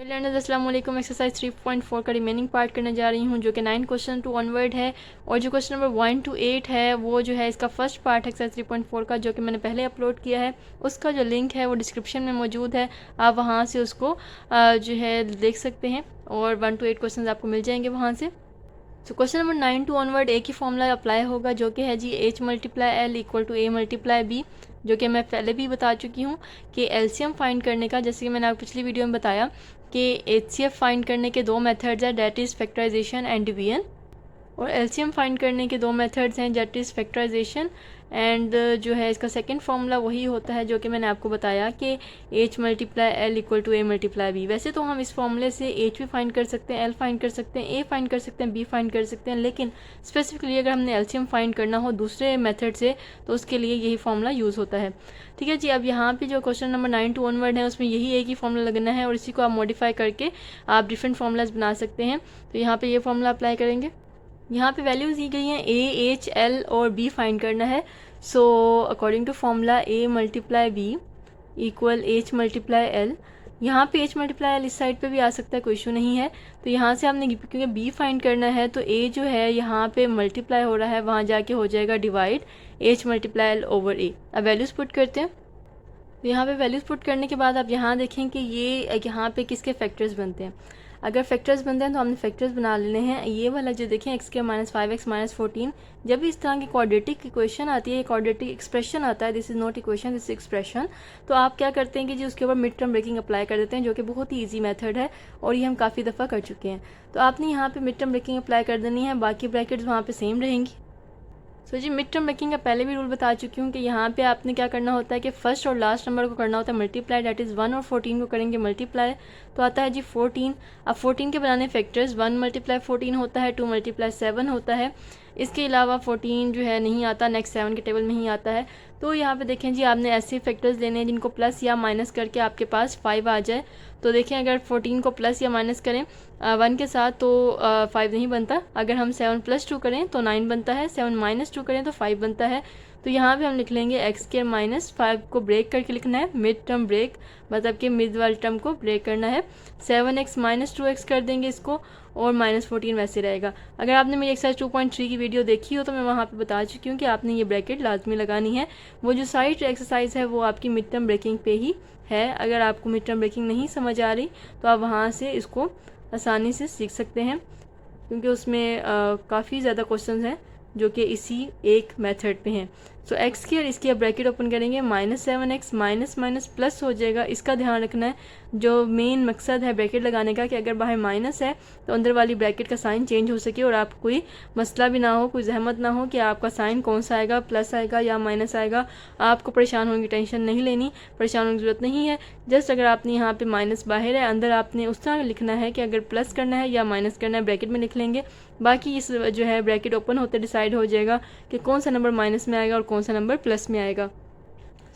Learners अस्सलाम वालेकुम। Exercise 3.4 का रिमेनिंग पार्ट करने जा रही हूँ जो कि 9 क्वेश्चन टू ऑनवर्ड है और जो क्वेश्चन नंबर 1 to 8 है वो जो है इसका फर्स्ट पार्ट है एक्सरसाइज 3.4 का, जो कि मैंने पहले अपलोड किया है। उसका जो लिंक है वो डिस्क्रिप्शन में मौजूद है, आप वहाँ से उसको जो है देख सकते हैं और 1 to 8 क्वेश्चन आपको मिल जाएंगे वहाँ से। तो क्वेश्चन नंबर 9 टू ऑनवर्ड एक ही फॉर्मूला अप्लाई होगा जो कि है जी H multiply L equal to A multiply B, जो कि मैं पहले भी बता चुकी हूँ कि एलसीएम फाइंड करने का, जैसे कि मैंने आपको पिछली वीडियो में बताया कि HCF फाइंड करने के दो मेथड्स हैं, that is factorisation and division. और एलसीएम फाइंड करने के दो मेथड्स हैं, डेट इज़ फैक्टराइजेशन एंड जो है इसका सेकंड फार्मूला वही होता है जो कि मैंने आपको बताया कि H multiply L equal to A multiply B. वैसे तो हम इस फॉर्मूले से H भी फाइंड कर सकते हैं, L फाइंड कर सकते हैं, A फाइंड कर सकते हैं, B फाइंड कर सकते हैं, लेकिन स्पेसिफिकली अगर हमने एलसीएम फाइंड करना हो दूसरे मेथड से तो उसके लिए यही फार्मूला यूज़ होता है। ठीक है जी। अब यहाँ पे जो क्वेश्चन नंबर 9 टू ऑनवर्ड है उसमें यही एक ही फार्मूला लगना है और इसी को आप मॉडिफाई करके आप डिफरेंट फार्मूलाज बना सकते हैं। तो यहाँ पे ये फार्मूला अप्लाई करेंगे। यहाँ पे वैल्यूज़ दी गई हैं A, H, L और B फाइंड करना है। So according to formula A multiply B equal H multiply L। यहाँ पे H मल्टीप्लाई L इस साइड पे भी आ सकता है, कोई इशू नहीं है। तो यहाँ से हमने क्योंकि B फाइंड करना है तो A जो है यहाँ पे मल्टीप्लाई हो रहा है, वहाँ जाके हो जाएगा divide H multiply L over A। अब वैल्यूज़ पुट करते हैं। तो यहाँ पे वैल्यूज़ पुट करने के बाद आप यहाँ देखें कि ये यहाँ पे किसके फैक्टर्स बनते हैं। अगर फैक्टर्स बनते हैं तो हमने फैक्टर्स बना लेने हैं। ये वाला जो देखें x² -5x -14, जब भी इस तरह की क्वाड्रेटिक इक्वेशन आती है, क्वाड्रेटिक एक्सप्रेशन आता है, this is not equation this expression, तो आप क्या करते हैं कि जी उसके ऊपर मिड टर्म ब्रेकिंग अप्लाई कर देते हैं, जो कि बहुत ही ईजी मेथड है और ये हम काफ़ी दफ़ा कर चुके हैं। तो आपने यहाँ पर मिड टर्म ब्रेकिंग अप्लाई कर देनी है, बाकी ब्रैकेट्स वहाँ पर सेम रहेंगी। सो जी मिड टर्म ब्रेकिंग का पहले भी रूल बता चुकी हूँ कि यहाँ पे आपने क्या करना होता है कि फर्स्ट और लास्ट नंबर को करना होता है मल्टीप्लाई, डेट इज़ 1 और 14 को करेंगे मल्टीप्लाई, तो आता है जी 14। अब 14 के बनाने फैक्टर्स 1 मल्टीप्लाई 14 होता है, 2 मल्टीप्लाई 7 होता है। इसके अलावा 14 जो है नहीं आता, नेक्स्ट 7 के टेबल में ही आता है। तो यहाँ पे देखें जी आपने ऐसे फैक्टर्स लेने हैं जिनको प्लस या माइनस करके आपके पास 5 आ जाए। तो देखें अगर 14 को प्लस या माइनस करें 1 के साथ तो 5 नहीं बनता। अगर हम 7 + 2 करें तो 9 बनता है, 7 - 2 करें तो 5 बनता है। तो यहाँ पे हम लिख लेंगे x² -5 को ब्रेक करके लिखना है, मिड टर्म ब्रेक, मतलब कि मिड वाले टर्म को ब्रेक करना है। 7x - 2x कर देंगे इसको और -14 वैसे रहेगा। अगर आपने मेरी एक्सरसाइज 2.3 की वीडियो देखी हो तो मैं वहाँ पे बता चुकी हूँ कि आपने ये ब्रैकेट लाजमी लगानी है। वो जो साइड एक्सरसाइज है वो आपकी मिड टर्म ब्रेकिंग पे ही है। अगर आपको मिड टर्म ब्रेकिंग नहीं समझ आ रही तो आप वहाँ से इसको आसानी से सीख सकते हैं, क्योंकि उसमें काफ़ी ज़्यादा क्वेश्चन हैं जो कि इसी एक मेथड पे हैं। सो x² इसकी अब ब्रैकेट ओपन करेंगे, -7x माइनस माइनस प्लस हो जाएगा। इसका ध्यान रखना है, जो मेन मकसद है ब्रैकेट लगाने का कि अगर बाहर माइनस है तो अंदर वाली ब्रैकेट का साइन चेंज हो सके और आपको कोई मसला भी ना हो, कोई जहमत ना हो कि आपका साइन कौन सा आएगा, प्लस आएगा या माइनस आएगा। आपको परेशान होने की टेंशन नहीं लेनी, परेशान होने की ज़रूरत नहीं है। जस्ट अगर आपने यहाँ पे माइनस बाहर है, अंदर आपने उस तरह लिखना है कि अगर प्लस करना है या माइनस करना है ब्रैकेट में लिख लेंगे। बाकी इस जो है ब्रैकेट ओपन होते डिसाइड हो जाएगा कि कौन सा नंबर माइनस में आएगा और कौन सा नंबर प्लस में आएगा।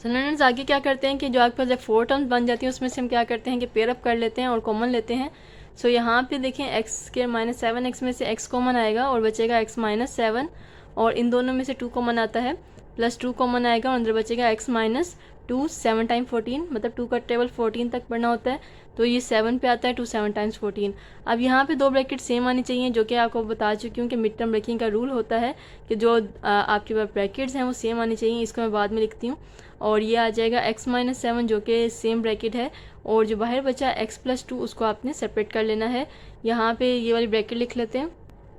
सो लर्नर्स आगे क्या करते हैं कि जो आपके पास जब 4 टर्म्स बन जाती हैं उसमें से हम क्या करते हैं कि पेयर अप कर लेते हैं और कॉमन लेते हैं। सो यहाँ पे देखें x² -7x में से x कॉमन आएगा और बचेगा x -7, और इन दोनों में से 2 कॉमन आता है, +2 कॉमन आएगा और अंदर बचेगा x -2, 7 टाइम 14, मतलब 2 का टेबल 14 तक पढ़ना होता है, तो ये 7 पे आता है, 2 7 टाइम्स 14। अब यहाँ पे दो ब्रैकेट सेम आनी चाहिए, जो कि आपको बता चुकी हूँ कि मिड टर्म ब्रेकिंग का रूल होता है कि जो आपके पास ब्रैकेट्स हैं वो सेम आनी चाहिए। इसको मैं बाद में लिखती हूँ और ये आ जाएगा x -7 जो कि सेम ब्रैकेट है, और जो बाहर बचा x + 2 उसको आपने सेपरेट कर लेना है। यहाँ पे ये वाली ब्रैकेट लिख लेते हैं।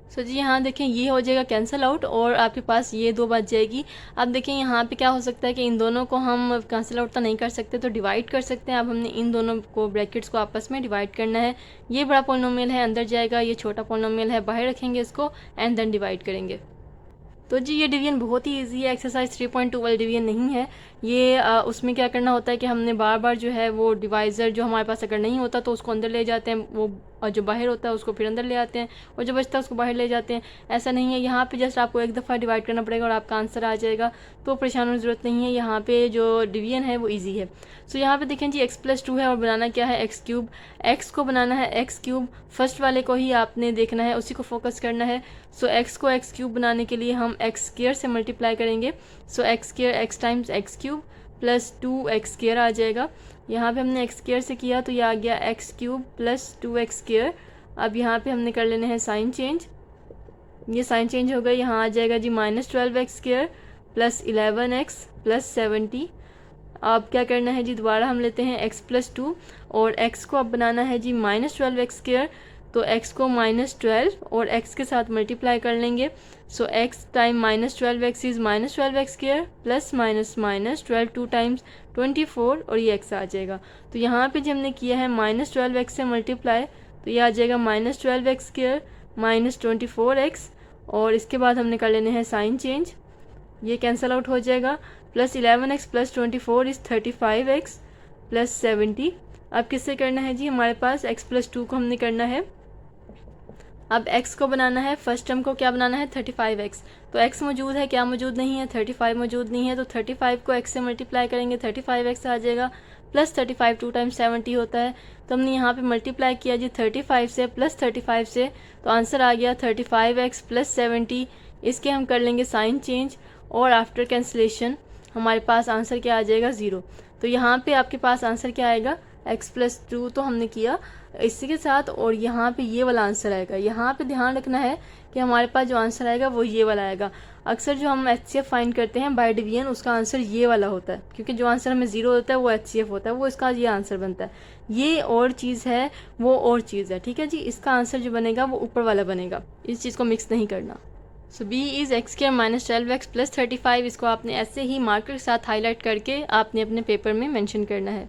सो जी यहाँ देखें ये हो जाएगा कैंसिल आउट और आपके पास ये 2 बच जाएगी। अब देखें यहाँ पे क्या हो सकता है कि इन दोनों को हम कैंसिल आउट तो नहीं कर सकते, तो डिवाइड कर सकते हैं। अब हमने इन दोनों को ब्रैकेट्स को आपस में डिवाइड करना है। ये बड़ा पॉलिनोमियल है, अंदर जाएगा, ये छोटा पॉलिनोमियल है, बाहर रखेंगे इसको एंड देन डिवाइड करेंगे। तो जी ये डिवीजन बहुत ही इजी है, एक्सरसाइज 3.2 वाली डिवीजन नहीं है ये। उसमें क्या करना होता है कि हमने बार बार जो है वो डिवाइज़र जो हमारे पास अगर नहीं होता तो उसको अंदर ले जाते हैं, वो और जो बाहर होता है उसको फिर अंदर ले आते हैं, और जो बचता है उसको बाहर ले जाते हैं। ऐसा नहीं है, यहाँ पे जस्ट आपको एक दफ़ा डिवाइड करना पड़ेगा और आपका आंसर आ जाएगा, तो परेशान होने की ज़रूरत नहीं है। यहाँ पे जो डिवीजन है वो ईजी है। सो यहाँ पे देखें जी x + 2 है और बनाना क्या है x³। x को बनाना है x³, फर्स्ट वाले को ही आपने देखना है, उसी को फोकस करना है। सो x को x³ बनाने के लिए हम x² से मल्टीप्लाई करेंगे। सो x² x times x³ plus 2x² आ जाएगा। यहाँ पे हमने x² से किया तो ये आ गया x³ प्लस 2x²। अब यहाँ पे हमने कर लेने हैं साइन चेंज, ये साइन चेंज हो गया। यहाँ आ जाएगा जी -12x² प्लस 11x प्लस 70। अब क्या करना है जी, दोबारा हम लेते हैं x प्लस 2 और x को अब बनाना है जी -12x²। तो x को -12 और x के साथ मल्टीप्लाई कर लेंगे। सो x time -12x is -12x² plus minus 12 2 times 24 और ये x आ जाएगा। तो यहाँ पे जो हमने किया है -12x से मल्टीप्लाई, तो ये आ जाएगा -12x² माइनस 24x और इसके बाद हमने कर लेने हैं साइन चेंज, ये कैंसिल आउट हो जाएगा। Plus 11x plus 24 is 35x plus 70। अब किससे करना है जी, हमारे पास x प्लस 2 को हमने करना है। अब x को बनाना है, फर्स्ट टर्म को क्या बनाना है 35x। तो x मौजूद है, क्या मौजूद नहीं है 35 मौजूद नहीं है। तो 35 को x से मल्टीप्लाई करेंगे 35x आ जाएगा प्लस 35 2 टाइम्स 70 होता है। तो हमने यहाँ पे मल्टीप्लाई किया जी 35 से प्लस 35 से, तो आंसर आ गया 35x प्लस 70। इसके हम कर लेंगे साइन चेंज और आफ्टर कैंसलेशन हमारे पास आंसर क्या आ जाएगा 0। तो यहाँ पे आपके पास आंसर क्या आएगा x प्लस 2 तो हमने किया इसी के साथ, और यहाँ पे ये वाला आंसर आएगा। यहाँ पे ध्यान रखना है कि हमारे पास जो आंसर आएगा वो ये वाला आएगा। अक्सर जो हम HCF फाइंड करते हैं बाय डिवीजन उसका आंसर ये वाला होता है, क्योंकि जो आंसर हमें 0 होता है वो HCF होता है, वो इसका ये आंसर बनता है। ये और चीज़ है, वो और चीज़ है, ठीक है जी। इसका आंसर जो बनेगा वो ऊपर वाला बनेगा, इस चीज़ को मिक्स नहीं करना। सो b is x² minus 12x plus 35। इसको आपने ऐसे ही मार्कर के साथ हाईलाइट करके आपने अपने पेपर में मेंशन करना है।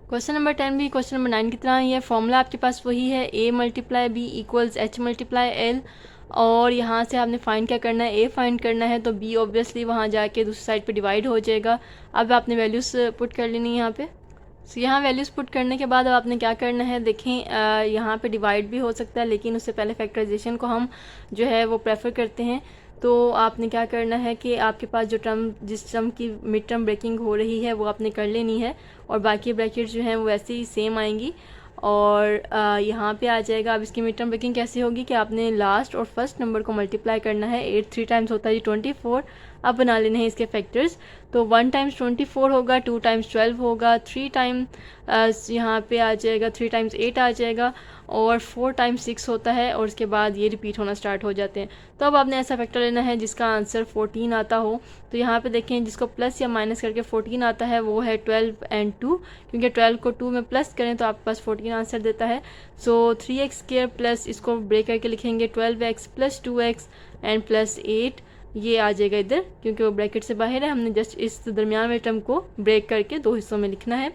क्वेश्चन नंबर 10 भी क्वेश्चन नंबर 9 की तरह ही है। फॉर्मूला आपके पास वही है a multiply b equals h multiply l, और यहाँ से आपने फाइंड क्या करना है, a फाइंड करना है। तो b ऑब्वियसली वहाँ जाके दूसरी साइड पे डिवाइड हो जाएगा। अब आपने वैल्यूज़ पुट कर लेनी है यहाँ पे। सो यहाँ वैल्यूज़ पुट करने के बाद अब आपने क्या करना है, देखें यहाँ पे डिवाइड भी हो सकता है, लेकिन उससे पहले फैक्टराइजेशन को हम जो है वो प्रेफर करते हैं। तो आपने क्या करना है कि आपके पास जो टर्म, जिस टर्म की मिड टर्म ब्रेकिंग हो रही है वो आपने कर लेनी है, और बाकी ब्रैकेट्स जो हैं वो वैसे ही सेम आएंगी। और यहाँ पे आ जाएगा। अब इसकी मिड टर्म ब्रेकिंग कैसे होगी कि आपने लास्ट और फर्स्ट नंबर को मल्टीप्लाई करना है। 8 3 टाइम्स होता है जी 24। अब बना लेने हैं इसके फैक्टर्स। तो 1 टाइम्स 24 होगा, 2 टाइम्स 12 होगा, 3 टाइम यहाँ पे आ जाएगा 3 टाइम्स 8 आ जाएगा, और 4 टाइम्स 6 होता है, और उसके बाद ये रिपीट होना स्टार्ट हो जाते हैं। तो अब आपने ऐसा फैक्टर लेना है जिसका आंसर 14 आता हो। तो यहाँ पे देखें जिसको प्लस या माइनस करके 14 आता है वो है 12 एंड 2, क्योंकि 12 को 2 में प्लस करें तो आपके पास 14 आंसर देता है। सो 3x² प्लस इसको ब्रेक करके लिखेंगे 12x plus 2x and plus 8, ये आ जाएगा इधर, क्योंकि वो ब्रैकेट से बाहर है। हमने जस्ट इस दरमियान वाले टर्म को ब्रेक करके 2 हिस्सों में लिखना है,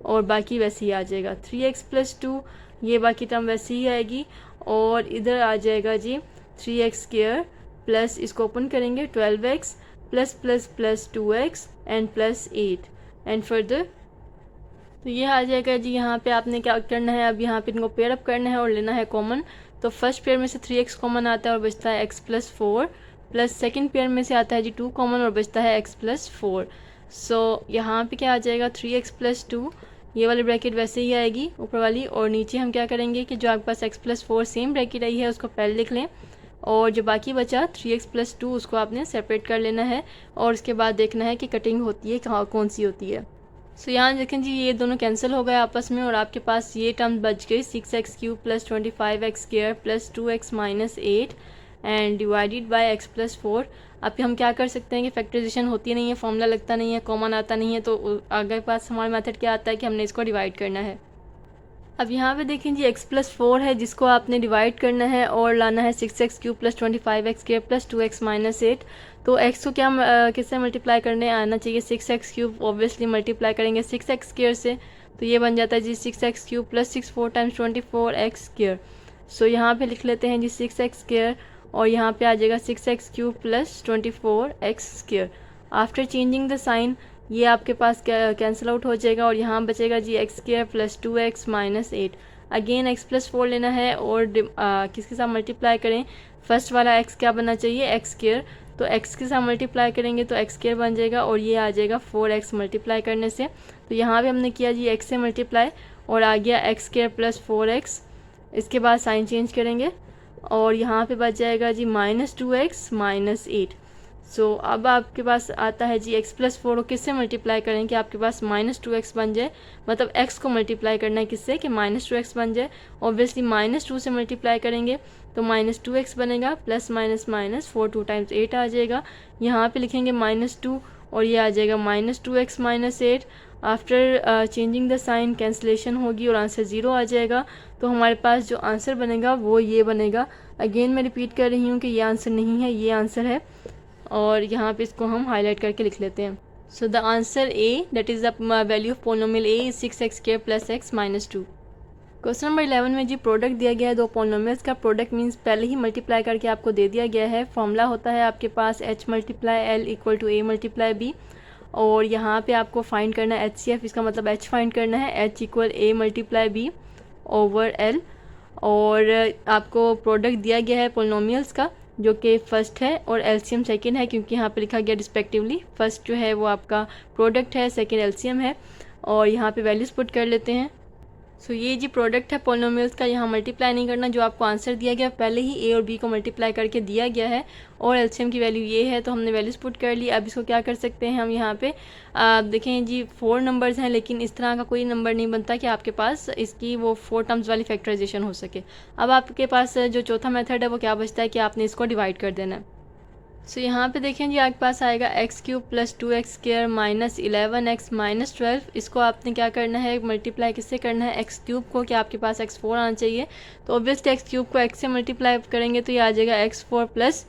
और बाकी वैसे ही आ जाएगा 3x प्लस 2, ये बाकी टर्म वैसे ही आएगी। और इधर आ जाएगा जी 3x² प्लस इसको ओपन करेंगे 12x plus plus plus 2x and plus 8 and further. तो ये आ जाएगा जी। यहाँ पे आपने क्या करना है, अब यहाँ पे इनको पेयर अप करना है और लेना है कॉमन। तो फर्स्ट पेयर में से 3x कॉमन आता है और बचता है x plus 4, plus second pair में से आता है जी 2 कॉमन और बचता है x प्लस 4। सो यहाँ पे क्या आ जाएगा 3x प्लस 2, ये वाली ब्रैकेट वैसे ही आएगी ऊपर वाली, और नीचे हम क्या करेंगे कि जो आपके पास x प्लस 4 सेम ब्रैकेट आई है उसको पहले लिख लें, और जो बाकी बचा 3x प्लस 2 उसको आपने सेपरेट कर लेना है, और उसके बाद देखना है कि कटिंग होती है कहाँ कौन सी होती है। सो यहाँ देखें जी ये दोनों कैंसिल हो गए आपस में, और आपके पास ये टर्म बच गई 6x³ plus 25x² plus 2x minus 8 and divided by x plus 4। अब हम क्या कर सकते हैं कि फैक्टराइजेशन होती नहीं है, फॉर्मूला लगता नहीं है, कॉमन आता नहीं है, तो आगे पास हमारा मेथड क्या आता है कि हमने इसको डिवाइड करना है। अब यहाँ पे देखें जी x प्लस 4 है जिसको आपने डिवाइड करना है और लाना है 6x³ plus 25x² plus 2x minus 8। तो x को क्या किससे मल्टीप्लाई करने आना चाहिए, 6x³ ऑब्वियसली मल्टीप्लाई करेंगे 6x² से, तो ये बन जाता है जी 6x³ प्लस 6 4 टाइम्स 24x²। सो यहाँ पे लिख लेते हैं जी 6x², और यहाँ पे आ जाएगा 6x³ plus 24x²। After changing the sign ये आपके पास कैंसिल आउट हो जाएगा, और यहाँ बचेगा जी x² plus 2x minus 8। Again x plus 4 लेना है और किसके साथ मल्टीप्लाई करें, फर्स्ट वाला x क्या बनना चाहिए x², तो x के साथ मल्टीप्लाई करेंगे तो x² बन जाएगा, और ये आ जाएगा 4x मल्टीप्लाई करने से। तो यहाँ पे हमने किया जी x से मल्टीप्लाई और आ गया x² प्लस 4x। इसके बाद साइन चेंज करेंगे और यहाँ पे बच जाएगा जी -2x माइनस 8। सो अब आपके पास आता है जी x+4 को किससे मल्टीप्लाई करें कि आपके पास -2x बन जाए, मतलब x को मल्टीप्लाई करना है किससे कि -2x बन जाए। ऑब्वियसली -2 से मल्टीप्लाई करेंगे तो -2x बनेगा, प्लस माइनस माइनस 4 2 टाइम्स 8 आ जाएगा। यहाँ पे लिखेंगे -2 और ये आ जाएगा -2x - 8। After changing the sign cancellation होगी और आंसर 0 आ जाएगा। तो हमारे पास जो आंसर बनेगा वो ये बनेगा। अगेन मैं रिपीट कर रही हूँ कि ये आंसर नहीं है, ये आंसर है, और यहाँ पे इसको हम हाईलाइट करके लिख लेते हैं। So the answer A, that is the value of polynomial A is 6x² + x - 2। Question number 11 में जी प्रोडक्ट दिया गया है दो पोलिनोमियल्स का। प्रोडक्ट मीन्स पहले ही मल्टीप्लाई करके आपको दे दिया गया है। फॉर्मूला होता है आपके पास h × l = a × b, और यहाँ पे आपको फाइंड करना है HCF, इसका मतलब h फाइंड करना है, h = a × b / l। और आपको प्रोडक्ट दिया गया है पोलिनोमियल्स का जो कि फर्स्ट है और एलसीएम सेकंड है, क्योंकि यहाँ पे लिखा गया रिस्पेक्टिवली। फर्स्ट जो है वो आपका प्रोडक्ट है, सेकंड एलसीएम है, और यहाँ पे वैल्यूज़ पुट कर लेते हैं। सो ये जी प्रोडक्ट है पोलिनोमियल्स का, यहाँ मल्टीप्लाई नहीं करना, जो आपको आंसर दिया गया पहले ही ए और बी को मल्टीप्लाई करके दिया गया है, और एलसीएम की वैल्यू ये है तो हमने वैल्यूज़ पुट कर ली। अब इसको क्या कर सकते हैं हम, यहाँ पे देखें जी 4 नंबर्स हैं, लेकिन इस तरह का कोई नंबर नहीं बनता कि आपके पास इसकी वो 4 टर्म्स वाली फैक्टराइजेशन हो सके। अब आपके पास जो चौथा मेथड है वो क्या बचता है कि आपने इसको डिवाइड कर देना है। सो यहाँ पे देखें जी आपके पास आएगा x³ + 2x² - 11x - 12। इसको आपने क्या करना है, मल्टीप्लाई किससे करना है, x³ को, कि आपके पास x4 आना चाहिए। तो ऑब्वियसली x³ को x से मल्टीप्लाई करेंगे तो ये आ जाएगा x4 plus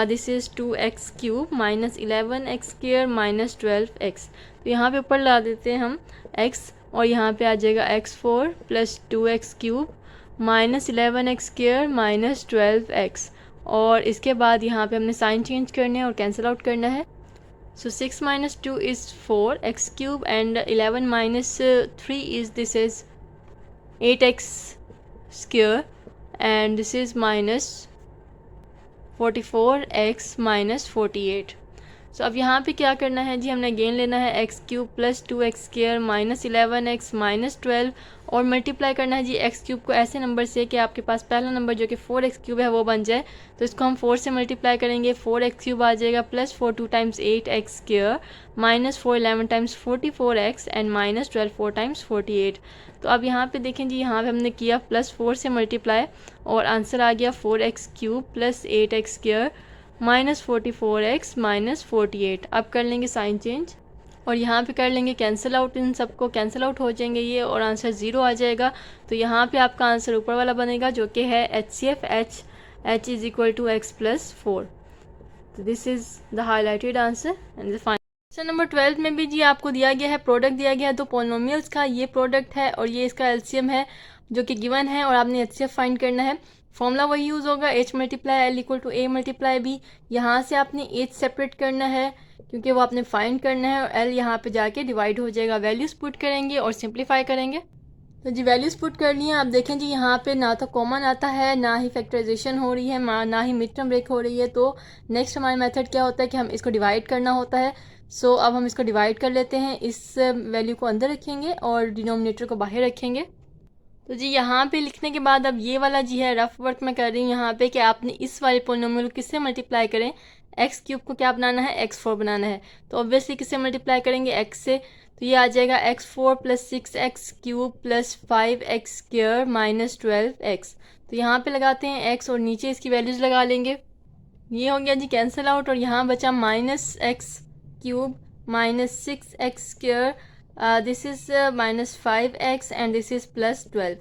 this is 2x³ - 11x² - 12x। तो यहाँ पे ऊपर ला देते हैं हम x, और यहाँ पे आ जाएगा x4 + 2x³ - 11x² - 12x। और इसके बाद यहाँ पे हमने साइन चेंज करने हैं और कैंसिल आउट करना है। सो 6 - 2 is 4 x³ and 11 - 3 is this is 8x² and this is -44x - 48। सो अब यहाँ पे क्या करना है जी, हमने अगेन लेना है x³ + 2x² - 11x - 12 और मल्टीप्लाई करना है जी x³ को ऐसे नंबर से कि आपके पास पहला नंबर जो कि 4x³ है वो बन जाए। तो इसको हम 4 से मल्टीप्लाई करेंगे, 4x³ आ जाएगा, plus 4 2 times 8x², -4 11 times 44x and -12 4 times 48। तो अब यहाँ पे देखें जी, यहाँ पे हमने किया +4 से मल्टीप्लाई और आंसर आ गया 4x³ + 8x² -44x - 48। अब कर लेंगे साइन चेंज और यहाँ पे कर लेंगे कैंसिल आउट, इन सबको कैंसिल आउट हो जाएंगे ये और आंसर 0 आ जाएगा। तो यहाँ पे आपका आंसर ऊपर वाला बनेगा जो कि है HCF, h is equal to x + 4। तो this is the highlighted answer and the final. Question number 12 में भी जी आपको दिया गया है, प्रोडक्ट दिया गया है दो पोलिनोमियल्स का। ये प्रोडक्ट है और ये इसका एलसीएम है जो कि गिवन है, और आपने HCF फाइंड करना है। फॉर्मूला वही यूज़ होगा, h × l = a × b। यहाँ से आपने h सेपरेट करना है क्योंकि वो आपने फाइंड करना है, और l यहाँ पे जाके डिवाइड हो जाएगा। वैल्यूज़ पुट करेंगे और सिंप्लीफाई करेंगे। तो जी वैल्यूज़ पुट कर लिए। आप देखें जी यहाँ पे ना तो कॉमन आता है, ना ही फैक्टराइजेशन हो रही है, ना ही मिड टर्म ब्रेक हो रही है। तो नेक्स्ट हमारा मेथड क्या होता है कि हम इसको डिवाइड करना होता है। सो अब हम इसको डिवाइड कर लेते हैं, इस वैल्यू को अंदर रखेंगे और डिनोमिनेटर को बाहर रखेंगे। तो जी यहाँ पे लिखने के बाद अब ये वाला जी है रफ वर्क मैं कर रही हूँ यहाँ पे कि आपने इस वाले पोलिनोमियल को किससे मल्टीप्लाई करें, x³ को क्या बनाना है, x4 बनाना है। तो ऑब्वियसली किससे मल्टीप्लाई करेंगे, x से। तो ये आ जाएगा x4 + 6x³ + 5x² - 12x। तो यहाँ पे लगाते हैं x और नीचे इसकी वैल्यूज़ लगा लेंगे। ये हो गया जी कैंसिल आउट, और यहाँ बचा -x³ - 6x², this is -5x and this is +12।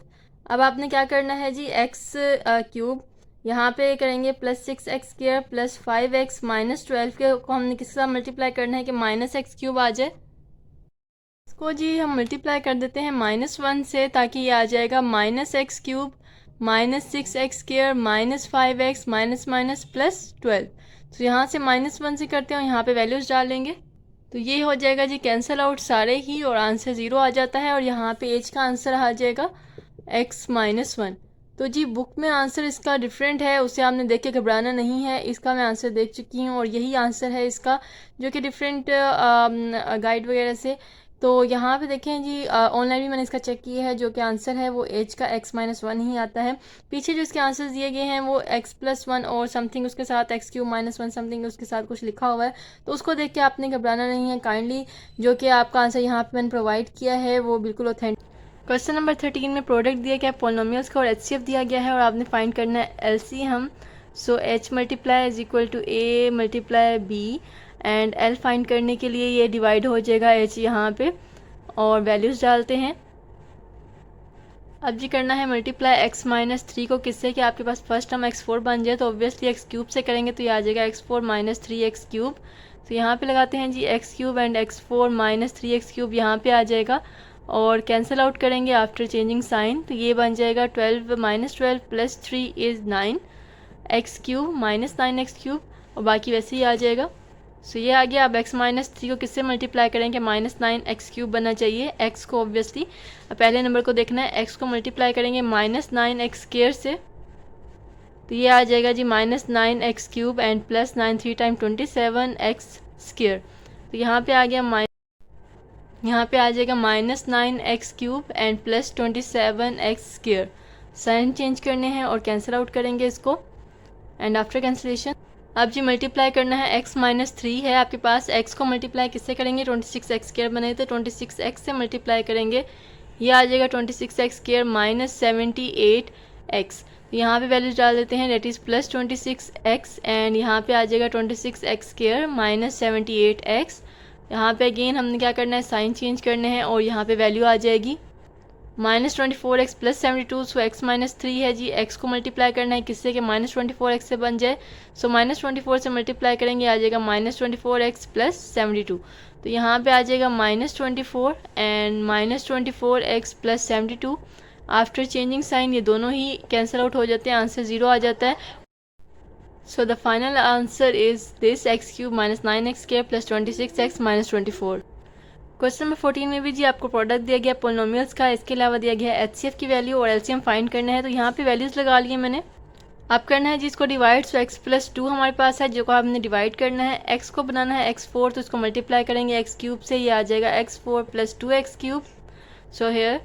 अब आपने क्या करना है जी, x³ यहाँ पे करेंगे +6x² + 5x - 12 को हमने किसके साथ मल्टीप्लाई करना है कि -x³ आ जाए। इसको जी हम मल्टीप्लाई कर देते हैं -1 से, ताकि ये आ जाएगा -x³ - 6x² - 5x -12। तो यहाँ से -1 से करते हैं और यहाँ पे वैल्यूज़ डाल लेंगे। तो ये हो जाएगा जी कैंसिल आउट सारे ही और आंसर 0 आ जाता है, और यहाँ पे एज का आंसर आ जाएगा x - 1। तो जी बुक में आंसर इसका डिफरेंट है, उसे आपने देख के घबराना नहीं है। इसका मैं आंसर देख चुकी हूँ और यही आंसर है इसका, जो कि डिफरेंट गाइड वगैरह से तो यहाँ पे देखें जी, ऑनलाइन भी मैंने इसका चेक किया है, जो कि आंसर है वो एच का x-1 ही आता है। पीछे जो इसके आंसर्स दिए गए हैं वो x+1 और समथिंग उसके साथ x³ -1 समथिंग उसके साथ कुछ लिखा हुआ है, तो उसको देख के आपने घबराना नहीं है काइंडली। जो कि आपका आंसर यहाँ पे मैंने प्रोवाइड किया है वो बिल्कुल ऑथेंटिक। क्वेश्चन नंबर 13 में प्रोडक्ट दिया गया है पॉलिनोमियल्स का और HCF दिया गया है और आपने फाइंड करना है LCM। So H multiply is equal to A multiply B and L find करने के लिए ये डिवाइड हो जाएगा H यहाँ पे, और वैल्यूज़ डालते हैं। अब जी करना है मल्टीप्लाई x-3 को किससे कि आपके पास फर्स्ट टर्म x4 बन जाए, तो ऑब्वियसली x³ से करेंगे तो ये आ जाएगा x4 - 3x³। तो यहाँ पे लगाते हैं जी x³ एंड x4 - 3x³ यहाँ पे आ जाएगा, और कैंसिल आउट करेंगे आफ्टर चेंजिंग साइन, तो ये बन जाएगा 12 - 12 + 3 इज़ 9 x³ - 9x³ और बाकी वैसे ही आ जाएगा। सो ये आ गया। अब x-3 को किससे मल्टीप्लाई करेंगे, -9x³ बनना चाहिए, x को ऑब्वियसली पहले नंबर को देखना है, x को मल्टीप्लाई करेंगे -9x² से, तो ये आ जाएगा जी -9x³ एंड +9 3 टाइम 27x²। तो यहाँ पे आ गया यहाँ पे आ जाएगा -9x³ and +27x²। Sign change करने हैं और कैंसिल आउट करेंगे इसको, एंड आफ्टर कैंसिलेशन अब जी मल्टीप्लाई करना है x-3 है आपके पास, x को मल्टीप्लाई किससे करेंगे, 26x² बने थे, 26x से मल्टीप्लाई करेंगे, ये आ जाएगा 26x² - 78x। तो यहाँ पे वैल्यूज डाल देते हैं, डेट इज़ +26x एंड यहाँ पे आ जाएगा 26x² - 78x। यहाँ पे अगेन हमने क्या करना है, साइन चेंज करने हैं और यहाँ पे वैल्यू आ जाएगी -24x + 72। सो x-3 है जी, x को मल्टीप्लाई करना है किससे कि -24x से बन जाए, सो -24 से मल्टीप्लाई करेंगे आ जाएगा -24x + 72। तो यहाँ पे आ जाएगा -24 and -24x + 72। After changing sign ये दोनों ही कैंसिल आउट हो जाते हैं, आंसर 0 आ जाता है। So the final answer is this x³ - 9x² + 26x - 24। Question number 14 में भी जी आपको प्रोडक्ट दिया गया पोलिनोमियल्स का, इसके अलावा दिया गया है HCF की वैल्यू और LCM फाइंड करना है। तो यहाँ पे वैल्यूज़ लगा लिए मैंने, अब करना है जी इसको डिवाइड। सो x+2 हमारे पास है जो को हमने डिवाइड करना है, x को बनाना है x4 तो इसको मल्टीप्लाई करेंगे x³ से, ये आ जाएगा x4 + 2x³। सो हेयर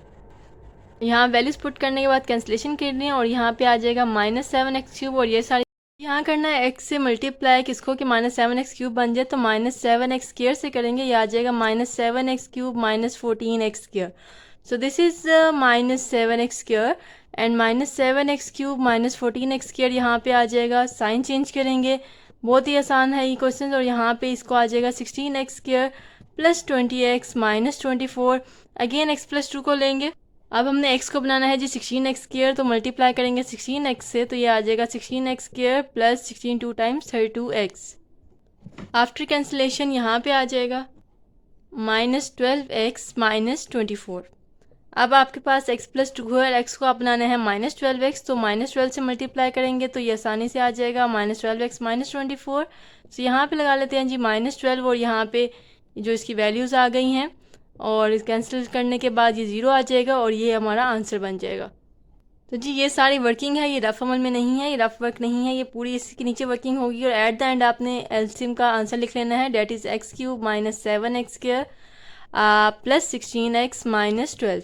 यहाँ वैल्यूज़ पुट करने के बाद कैंसिलेशन करनी है और यहाँ पे आ जाएगा -7x³ और ये सारी यहाँ करना है x से मल्टीप्लाई किसको कि -7x³ बन जाए, तो -7x² से करेंगे, ये आ जाएगा -7x³ - 14x²। So this is -7x² and -7x³ - 14x² यहाँ पे आ जाएगा। साइन चेंज करेंगे, बहुत ही आसान है ये क्वेश्चन, और यहाँ पे इसको आ जाएगा 16x² + 20x - 24। अगेन x+2 को लेंगे, अब हमने x को बनाना है जी 16x², तो मल्टीप्लाई करेंगे 16x से, तो ये आ जाएगा 16x² + 16 2 times 32x। After cancellation यहाँ पे आ जाएगा -12x - 24। अब आपके पास x+2 है और x को आप बनाना है -12x, तो -12 से मल्टीप्लाई करेंगे तो ये आसानी से आ जाएगा -12x - 24। तो यहाँ पे लगा लेते हैं जी -12 और यहाँ पे जो इसकी वैल्यूज़ आ गई हैं, और इस कैंसिल करने के बाद ये 0 आ जाएगा और ये हमारा आंसर बन जाएगा। तो जी ये सारी वर्किंग है, ये रफ अमल में नहीं है, ये रफ वर्क नहीं है, ये पूरी इसके नीचे वर्किंग होगी और एट द एंड आपने एलसीएम का आंसर लिख लेना है, that is x³ - 7x² + 16x - 12,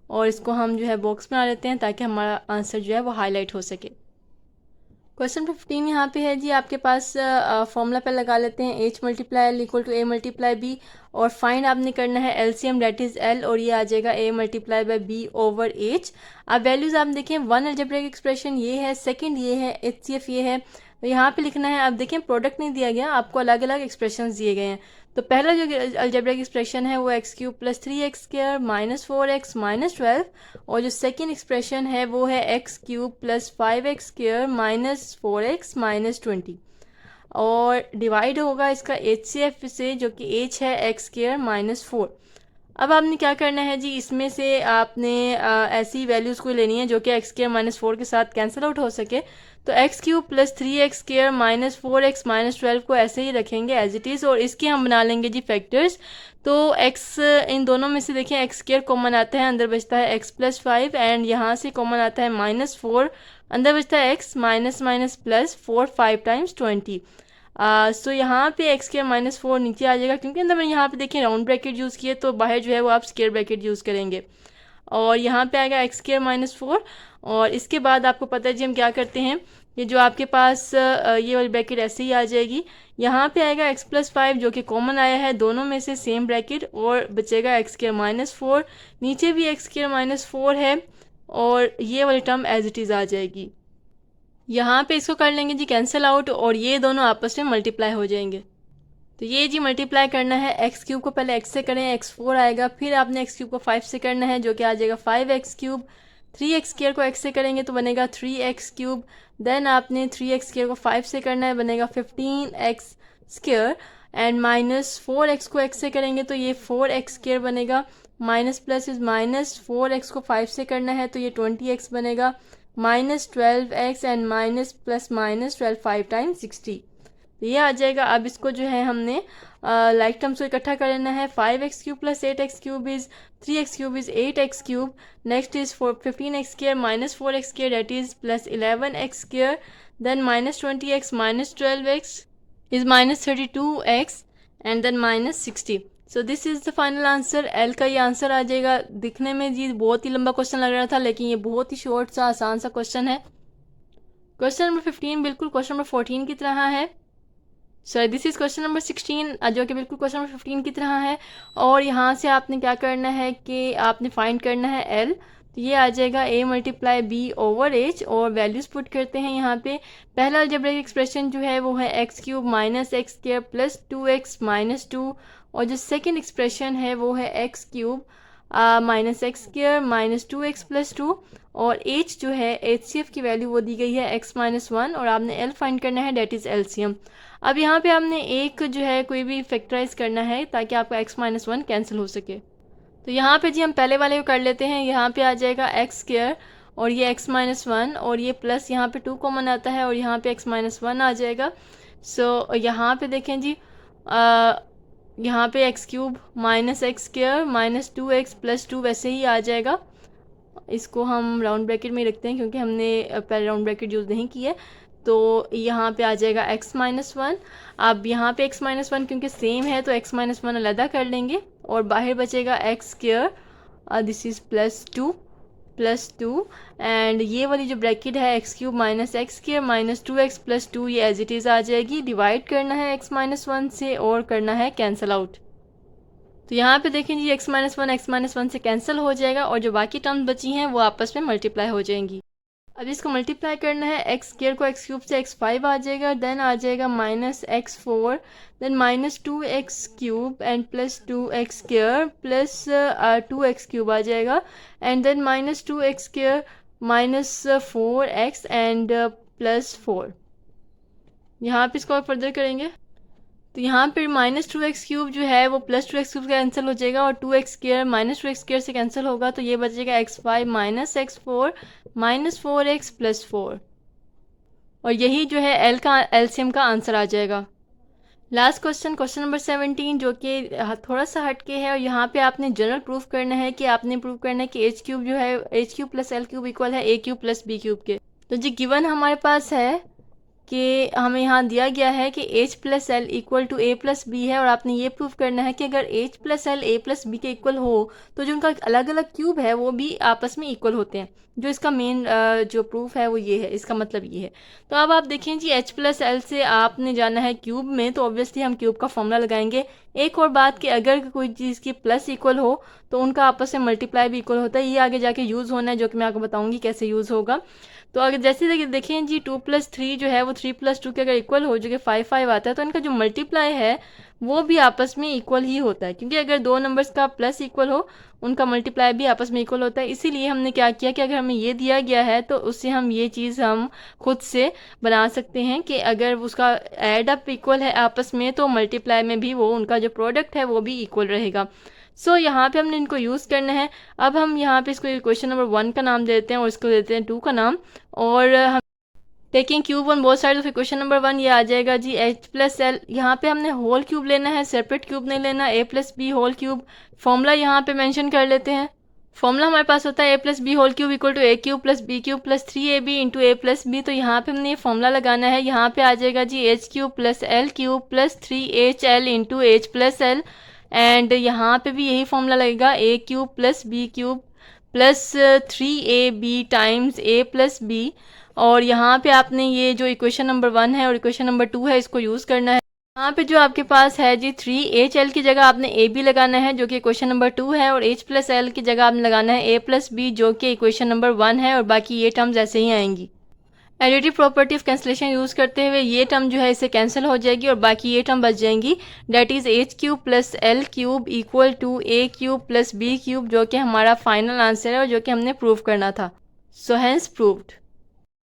और इसको हम जो है बॉक्स बना लेते हैं ताकि हमारा आंसर जो है वो हाईलाइट हो सके। क्वेश्चन 15 यहाँ पे है जी आपके पास, फॉर्मूला पे लगा लेते हैं h × L = a × b, और फाइंड आपने करना है LCM डेट इज़ L, और ये आ जाएगा a × b/h। अब वैल्यूज़ आप देखें, वन अलजेब्रिक एक्सप्रेशन ये है, सेकंड ये है, HCF ये है, तो यहाँ पे लिखना है। अब देखें प्रोडक्ट नहीं दिया गया, आपको अलग अलग एक्सप्रेशंस दिए गए हैं। तो पहला जो अलजेब्रिक एक्सप्रेशन है वो x³ + 3x² - 4x - 12, और जो सेकंड एक्सप्रेशन है वो है x³ + 5x² - 4x - 20, और डिवाइड होगा इसका HCF से जो कि h है x² - 4। अब आपने क्या करना है जी, इसमें से आपने ऐसी वैल्यूज़ को लेनी है जो कि x² - 4 के साथ कैंसिल आउट हो सके। तो x³ + 3x² - 4x - 12 को ऐसे ही रखेंगे एज इट इज़, और इसके हम बना लेंगे जी फैक्टर्स। तो x इन दोनों में से देखें x² कॉमन आता है, अंदर बचता है x + 5, एंड यहाँ से कॉमन आता है -4, अंदर बचता है x - -+4 5 टाइम्स 20। सो यहाँ पे एक्स स्क्वायर माइनस 4 नीचे आ जाएगा, क्योंकि अंदर मैंने यहाँ पे देखिए राउंड ब्रैकेट यूज़ किए, तो बाहर जो है वो आप स्क्वायर ब्रैकेट यूज़ करेंगे। और यहाँ पे आएगा एक्स स्क्वायर माइनस 4। और इसके बाद आपको पता है जी हम क्या करते हैं, ये जो आपके पास ये वाली ब्रैकेट ऐसे ही आ जाएगी। यहाँ पे आएगा x प्लस 5 जो कि कॉमन आया है दोनों में से, सेम ब्रैकेट, और बचेगा एक्स स्क्वायर माइनस 4। नीचे भी एक्स स्क्वायर माइनस 4 है और ये वाली टर्म एज इट इज़ आ जाएगी। यहाँ पे इसको कर लेंगे जी कैंसिल आउट और ये दोनों आपस में मल्टीप्लाई हो जाएंगे। तो ये जी मल्टीप्लाई करना है, एक्स क्यूब को पहले एक्स से करें, x4 आएगा, फिर आपने एक्स क्यूब को 5 से करना है जो कि आ जाएगा 5x क्यूब। 3x स्क्वायर को x से करेंगे तो बनेगा 3x क्यूब। देन आपने 3x स्क्वायर को 5 से करना है, बनेगा 15x square. And minus 4x को x से करेंगे तो ये 4x स्क्वायर बनेगा। Minus plus is minus, 4x को 5 से करना है तो ये 20x बनेगा। Minus 12x and minus plus minus 12 5 times 60, तो ये आ जाएगा। अब इसको जो है हमने लाइक टर्म्स को इकट्ठा कर लेना है। 5x cube plus 8x cube is 3x cube is 8x cube. Next is 15x square minus 4x square that is plus 11x square. Then minus 20x minus 12x is minus 32x and then minus 60। So this is the final answer. L का ये answer आ जाएगा। दिखने में जी बहुत ही लंबा question लग रहा था, लेकिन ये बहुत ही शॉर्ट सा आसान सा क्वेश्चन है। क्वेश्चन नंबर 15 बिल्कुल क्वेश्चन नंबर 14 की तरह है। सो दिस इज़ क्वेश्चन नंबर 16 जो कि बिल्कुल क्वेश्चन नंबर 15 की तरह है। और यहाँ से आपने क्या करना है कि आपने फाइंड करना है एल। तो ये आ जाएगा a multiply B over H, और वैल्यूज़ पुट करते हैं यहाँ पे। पहला अलजेब्रिक एक्सप्रेशन जो है वो है x cube minus x square plus 2x minus 2, और जो सेकेंड एक्सप्रेशन है वो है x cube minus x square minus 2x plus 2, और h जो है HCF की वैल्यू वो दी गई है x माइनस 1, और आपने l फाइंड करना है डेट इज़ एलसीएम। अब यहाँ पे आपने एक जो है कोई भी फैक्टराइज करना है ताकि आपका x माइनस 1 कैंसिल हो सके। तो यहाँ पे जी हम पहले वाले को कर लेते हैं। यहाँ पे आ जाएगा एक्स स्क्वायर और ये x माइनस 1, और ये प्लस यहाँ पे 2 कॉमन आता है और यहाँ पे x माइनस 1 आ जाएगा। सो यहाँ पे देखें जी यहाँ पे x cube minus x square minus 2x plus 2 वैसे ही आ जाएगा। इसको हम राउंड ब्रैकेट में ही रखते हैं क्योंकि हमने पहले राउंड ब्रैकेट यूज़ नहीं किया। तो यहाँ पे आ जाएगा x माइनस 1। अब यहाँ पे x माइनस 1 क्योंकि सेम है तो x माइनस 1 अलग कर लेंगे, और बाहर बचेगा x square this is plus 2 and ये वाली जो ब्रैकेट है x cube minus x square minus 2x plus 2 ये एज इट इज़ आ जाएगी। डिवाइड करना है x माइनस 1 से और करना है कैंसिल आउट। तो यहाँ पे देखें जी x माइनस 1 से कैंसिल हो जाएगा और जो बाकी टर्म्स बची हैं वो आपस में मल्टीप्लाई हो जाएंगी। अब इसको मल्टीप्लाई करना है, एक्स स्क्वायर को एक्स क्यूब से x5 आ जाएगा, देन आ जाएगा minus x4, then minus 2x cube and plus 2x square plus 2x cube आ जाएगा, and then minus 2x square minus 4x and plus 4। यहाँ पे इसको फर्दर करेंगे तो यहाँ पर माइनस 2x क्यूब जो है वो प्लस 2x क्यूब कैंसिल हो जाएगा, और 2x square minus 2x square से कैंसिल होगा, तो ये बचेगा x5 minus x4 minus 4x plus 4, और यही जो है एल का एलसीएम का आंसर आ जाएगा। लास्ट क्वेश्चन, क्वेश्चन नंबर 17 जो कि थोड़ा सा हटके है, और यहाँ पे आपने जनरल प्रूफ करना है कि आपने प्रूफ करना है कि एच क्यूब जो है H cube plus L cube equal है ए क्यूब प्लस बी क्यूब के। तो जी गिवन हमारे पास है कि हमें यहाँ दिया गया है कि h plus L equal to A plus B है, और आपने ये प्रूफ करना है कि अगर h plus L A plus B के इक्वल हो तो जो उनका अलग अलग क्यूब है वो भी आपस में इक्वल होते हैं। जो इसका मेन जो प्रूफ है वो ये है, इसका मतलब ये है। तो अब आप देखें जी h प्लस एल से आपने जाना है क्यूब में, तो ऑब्वियसली हम क्यूब का फॉर्मूला लगाएंगे। एक और बात कि अगर कोई चीज़ की प्लस इक्वल हो तो उनका आपस में मल्टीप्लाई भी इक्वल होता है। ये आगे जाके यूज़ होना है जो कि मैं आपको बताऊँगी कैसे यूज़ होगा। तो अगर जैसे देखें जी 2 प्लस 3 जो है वो 3 प्लस 2 के अगर इक्वल हो जो कि 5 5 आता है, तो इनका जो मल्टीप्लाई है वो भी आपस में इक्वल ही होता है, क्योंकि अगर दो नंबर्स का प्लस इक्वल हो उनका मल्टीप्लाई भी आपस में इक्वल होता है। इसीलिए हमने क्या किया कि अगर हमें ये दिया गया है तो उससे हम ये चीज़ हम खुद से बना सकते हैं कि अगर उसका एड अप इक्वल है आपस में तो मल्टीप्लाई में भी वो उनका जो प्रोडक्ट है वो भी इक्वल रहेगा। सो यहाँ पे हमने इनको यूज़ करना है। अब हम यहाँ पे इसको क्वेश्चन नंबर 1 का नाम देते हैं और इसको देते हैं 2 का नाम, और हम taking cube on both side. तो फिर क्वेश्चन नंबर 1 ये आ जाएगा जी h प्लस एल। यहाँ पे हमने होल क्यूब लेना है, सेपरेट क्यूब नहीं लेना। a plus B whole cube formula यहाँ पे मेंशन कर लेते हैं। फॉर्मूला हमारे पास होता है a plus B whole cube equal to A cube plus B cube plus 3ab into A plus B. तो यहाँ पे हमने ये फॉर्मूला लगाना है, यहाँ पे आ जाएगा जी H cube plus L cube plus 3hL into H plus L, and यहाँ पे भी यही फॉर्मूला लगेगा A cube plus B cube plus 3ab times A plus B. और यहाँ पे आपने ये जो इक्वेशन नंबर 1 है और इक्वेशन नंबर 2 है इसको यूज़ करना है। यहाँ पे जो आपके पास है जी 3hL की जगह आपने ए बी लगाना है जो कि इक्वेशन नंबर 2 है, और h प्लस एल की जगह आपने लगाना है a प्लस बी जो कि इक्वेशन नंबर 1 है, और बाकी ये टर्म्स ऐसे ही आएंगी। Additive property of cancellation use करते हुए ये टर्म जो है इसे कैंसिल हो जाएगी और बाकी ये टर्म बच जाएंगी। That is H cube plus L cube equal to A cube plus B cube, जो कि हमारा फाइनल आंसर है और जो कि हमने प्रूव करना था। So hence proved.